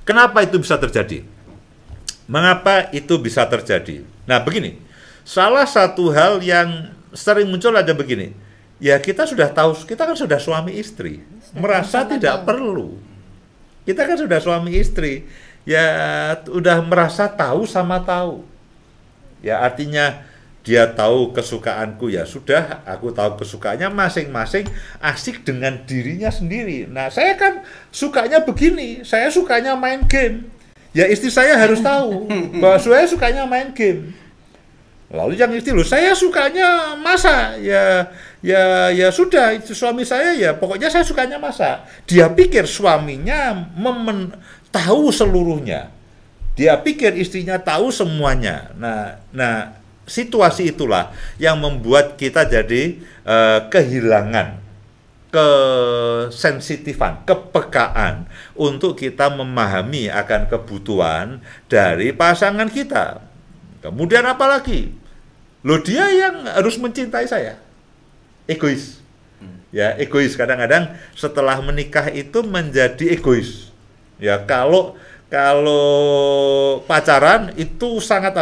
Kenapa itu bisa terjadi? Mengapa itu bisa terjadi? Nah, begini. Salah satu hal yang sering muncul aja begini. Ya, kita sudah tahu, kita kan sudah suami istri. Merasa tidak perlu. Kita kan sudah suami istri. Ya, udah merasa tahu sama tahu. Ya, artinya dia tahu kesukaanku, ya sudah, aku tahu kesukaannya, masing-masing asik dengan dirinya sendiri. Nah, saya kan sukanya begini, saya sukanya main game. Ya, istri saya harus tahu bahwa saya sukanya main game. Lalu yang istri, loh, saya sukanya masak. Ya sudah, itu suami saya, ya pokoknya saya sukanya masak. Dia pikir suaminya tahu seluruhnya. Dia pikir istrinya tahu semuanya. Nah, situasi itulah yang membuat kita jadi kehilangan kesensitifan, kepekaan untuk kita memahami akan kebutuhan dari pasangan kita. Kemudian apa lagi? Loh, dia yang harus mencintai saya. Egois. Ya, egois. Kadang-kadang setelah menikah itu menjadi egois. Ya, kalau pacaran itu sangat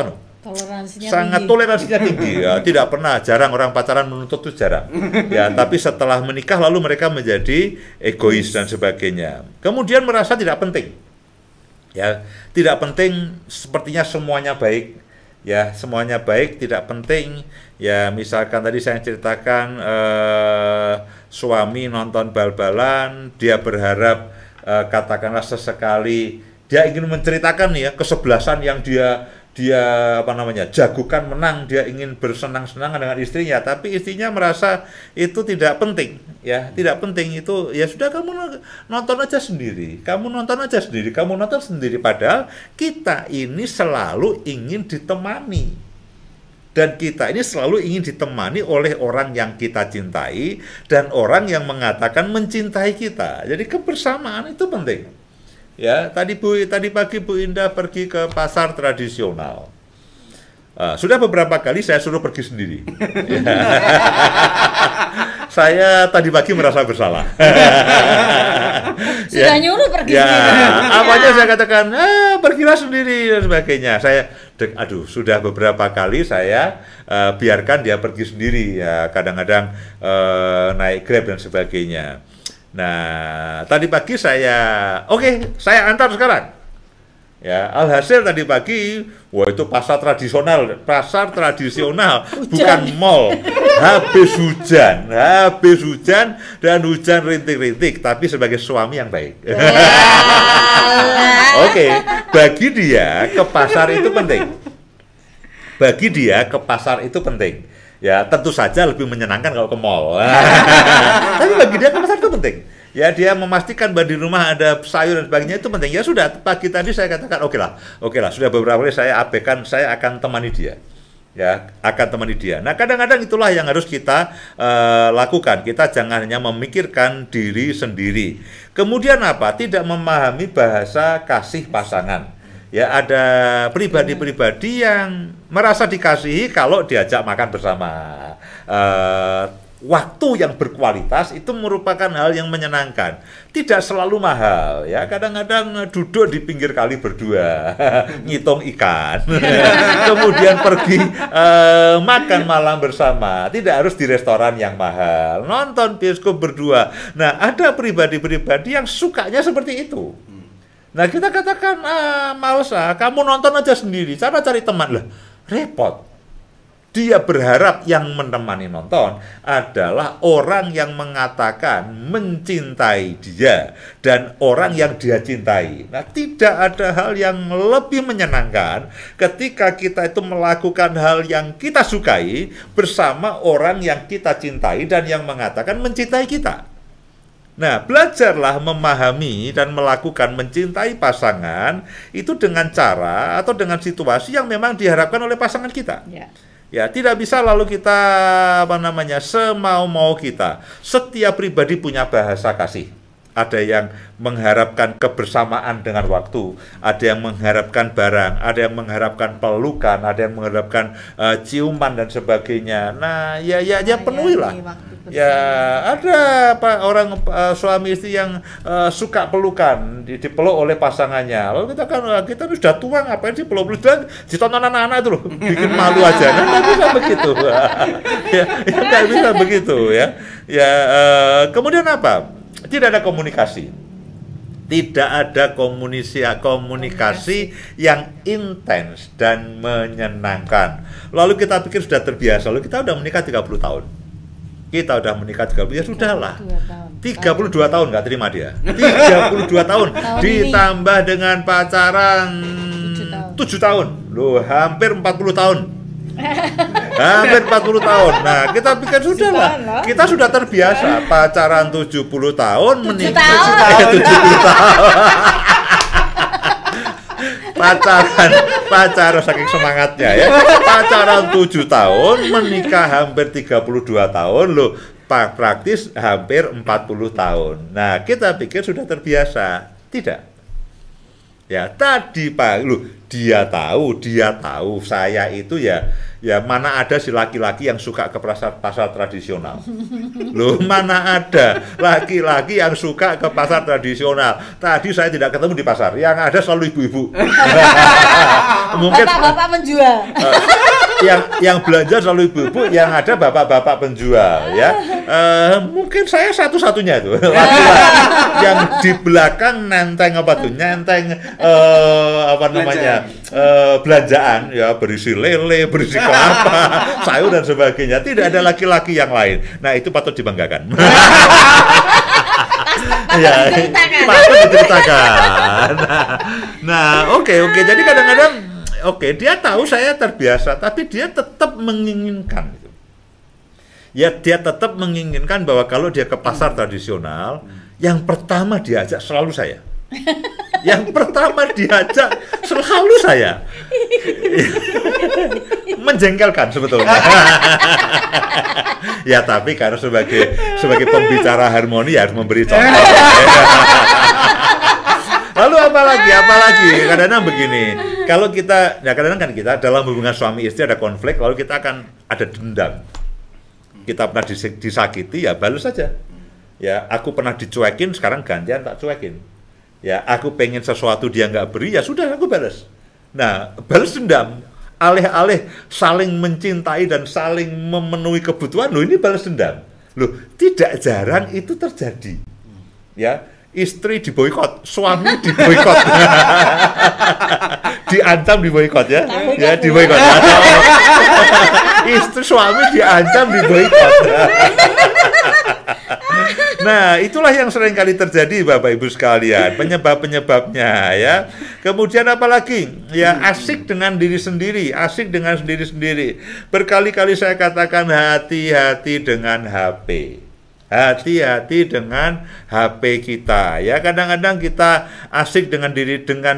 toleransinya tinggi. Ya, tidak pernah, jarang orang pacaran menuntut itu jarang. Ya, tapi setelah menikah lalu mereka menjadi egois dan sebagainya. Kemudian merasa tidak penting. Ya, tidak penting, sepertinya semuanya baik. Ya, semuanya baik, tidak penting. Ya, misalkan tadi saya ceritakan suami nonton bal-balan, dia berharap katakanlah sesekali dia ingin menceritakan ya kesebelasan yang dia jagokan menang, dia ingin bersenang-senang dengan istrinya, tapi istrinya merasa itu tidak penting, ya, tidak penting. Itu ya sudah, kamu nonton aja sendiri, padahal kita ini selalu ingin ditemani, dan kita ini selalu ingin ditemani oleh orang yang kita cintai dan orang yang mengatakan mencintai kita. Jadi kebersamaan itu penting. Ya, tadi pagi Bu Indah pergi ke pasar tradisional. Sudah beberapa kali saya suruh pergi sendiri. Saya tadi pagi merasa bersalah. Sudah nyuruh pergi sendiri. Apanya saya katakan, pergilah sendiri dan sebagainya. Sudah beberapa kali saya biarkan dia pergi sendiri. Ya, kadang-kadang naik Grab dan sebagainya. Nah, tadi pagi saya saya antar sekarang. Ya, alhasil tadi pagi, wah itu pasar tradisional, bukan mall. Habis hujan dan hujan rintik-rintik, tapi sebagai suami yang baik. Bagi dia ke pasar itu penting. Ya, tentu saja lebih menyenangkan kalau ke mall. Tapi bagi dia ke pasar itu penting. Ya, dia memastikan bahwa di rumah ada sayur dan sebagainya, itu penting. Ya sudah, pagi tadi saya katakan oke lah, sudah beberapa kali saya abaikan, saya akan temani dia. Ya, akan temani dia. Nah, kadang-kadang itulah yang harus kita lakukan. Kita jangan hanya memikirkan diri sendiri. Kemudian apa? Tidak memahami bahasa kasih pasangan. Ya, ada pribadi-pribadi yang merasa dikasihi kalau diajak makan bersama. Waktu yang berkualitas itu merupakan hal yang menyenangkan. Tidak selalu mahal, ya. Kadang-kadang duduk di pinggir kali berdua, ngitung ikan. Kemudian pergi makan malam bersama. Tidak harus di restoran yang mahal. Nonton bioskop berdua. Nah, ada pribadi-pribadi yang sukanya seperti itu. Nah, kita katakan, males kamu nonton aja sendiri, cara cari teman lah, repot. Dia berharap yang menemani nonton adalah orang yang mengatakan mencintai dia dan orang yang dia cintai. Nah, tidak ada hal yang lebih menyenangkan ketika kita itu melakukan hal yang kita sukai bersama orang yang kita cintai dan yang mengatakan mencintai kita. Nah, belajarlah memahami dan melakukan mencintai pasangan itu dengan cara atau dengan situasi yang memang diharapkan oleh pasangan kita. Ya, tidak bisa lalu kita semau-mau kita. Setiap pribadi punya bahasa kasih. Ada yang mengharapkan kebersamaan dengan waktu, ada yang mengharapkan barang, ada yang mengharapkan pelukan, ada yang mengharapkan ciuman dan sebagainya. Nah, ya penuhilah. Ya ada orang suami istri yang suka pelukan, dipeluk oleh pasangannya. Lalu kita sudah tua, ngapain sih peluk-pelukan? Ditonton anak-anak itu loh, bikin malu aja. Nah, nggak bisa begitu. Ya, nggak bisa begitu ya. Kemudian apa? Tidak ada komunikasi. Tidak ada komunikasi yang intens dan menyenangkan. Lalu kita pikir sudah terbiasa. Lalu kita udah menikah 30 tahun. Kita udah menikah 30, ya sudahlah. 32 tahun nggak terima dia. 32 tahun ditambah dengan pacaran 7 tahun. Loh, hampir 40 tahun. Hampir 40 tahun. Nah, kita pikir sudahlah. Kita sudah terbiasa pacaran 70 tahun, menikah 70 tahun. Pacaran saking semangatnya ya. Pacaran 7 tahun, menikah hampir 32 tahun loh. Praktis hampir 40 tahun. Nah, kita pikir sudah terbiasa. Tidak. Ya, tadi Pak, dia tahu saya itu ya mana ada si laki-laki yang suka ke pasar tradisional. Loh, mana ada laki-laki yang suka ke pasar tradisional. Tadi saya tidak ketemu di pasar, yang ada selalu ibu-ibu. Mungkin bapak-bapak penjual. Yang belanja selalu ibu-ibu, yang ada bapak-bapak penjual ya. Mungkin saya satu-satunya itu laki-laki yang di belakang nenteng belanjaan ya, berisi lele, berisi kelapa, sayur dan sebagainya. Tidak ada laki-laki yang lain. Nah, itu patut dibanggakan. Ya, patut diceritakan. Nah, oke. Jadi kadang-kadang dia tahu saya terbiasa, tapi dia tetap menginginkan. Ya, dia tetap menginginkan bahwa kalau dia ke pasar tradisional, yang pertama diajak selalu saya. Yang pertama diajak selalu saya. Menjengkelkan sebetulnya. Ya, tapi karena sebagai pembicara harmoni harus memberi contoh. Lalu apalagi kadang-kadang begini, kalau kita kadang-kadang kan kita dalam hubungan suami istri ada konflik, lalu kita akan ada dendam. Kita pernah disakiti, ya balas saja. Ya, aku pernah dicuekin, sekarang gantian tak cuekin. Ya, aku pengen sesuatu dia nggak beri, ya sudah aku balas. Nah, balas dendam, alih-alih saling mencintai dan saling memenuhi kebutuhan, loh ini balas dendam. Loh, tidak jarang itu terjadi. Ya, istri diboikot, suami diboikot. Diancam diboikot ya. Ya, diboikot. Istri suami diancam diboikot. Nah, itulah yang sering kali terjadi Bapak Ibu sekalian, penyebab-penyebabnya ya. Kemudian apalagi? Ya, asik dengan diri sendiri. Berkali-kali saya katakan hati-hati dengan HP. Hati-hati dengan HP kita ya. Kadang-kadang kita asik dengan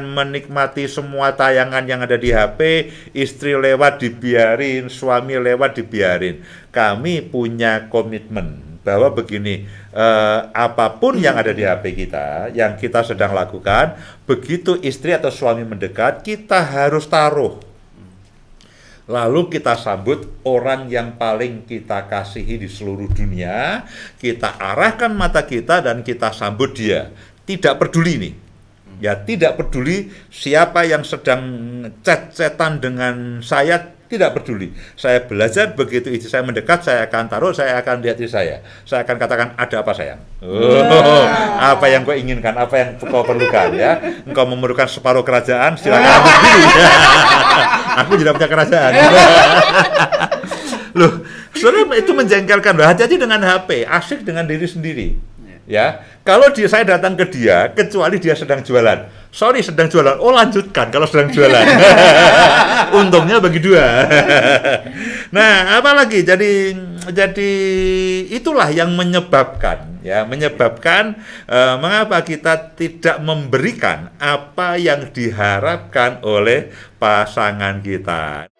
menikmati semua tayangan yang ada di HP, istri lewat dibiarin, suami lewat dibiarin. Kami punya komitmen bahwa begini, apapun yang ada di HP kita, yang kita sedang lakukan, begitu istri atau suami mendekat, kita harus taruh. Lalu kita sambut orang yang paling kita kasihi di seluruh dunia, kita arahkan mata kita dan kita sambut dia. Tidak peduli nih. Ya, tidak peduli siapa yang sedang chat-chatan dengan saya, tidak peduli. Saya belajar begitu istri saya mendekat, saya akan taruh, saya akan lihat istri saya. Saya akan katakan, ada apa sayang? Apa yang kau inginkan, apa yang kau perlukan ya? Engkau memerlukan separuh kerajaan, silakan ambil dulu. Aku tidak punya kerajaan. Loh, saudara, itu menjengkelkan. Hati-hati dengan HP, asik dengan diri sendiri. Ya, kalau saya datang ke dia, kecuali dia sedang jualan. Sorry, sedang jualan. Oh, lanjutkan kalau sedang jualan. Untungnya bagi dua. Nah, apalagi? Jadi itulah yang menyebabkan mengapa kita tidak memberikan apa yang diharapkan oleh pasangan kita.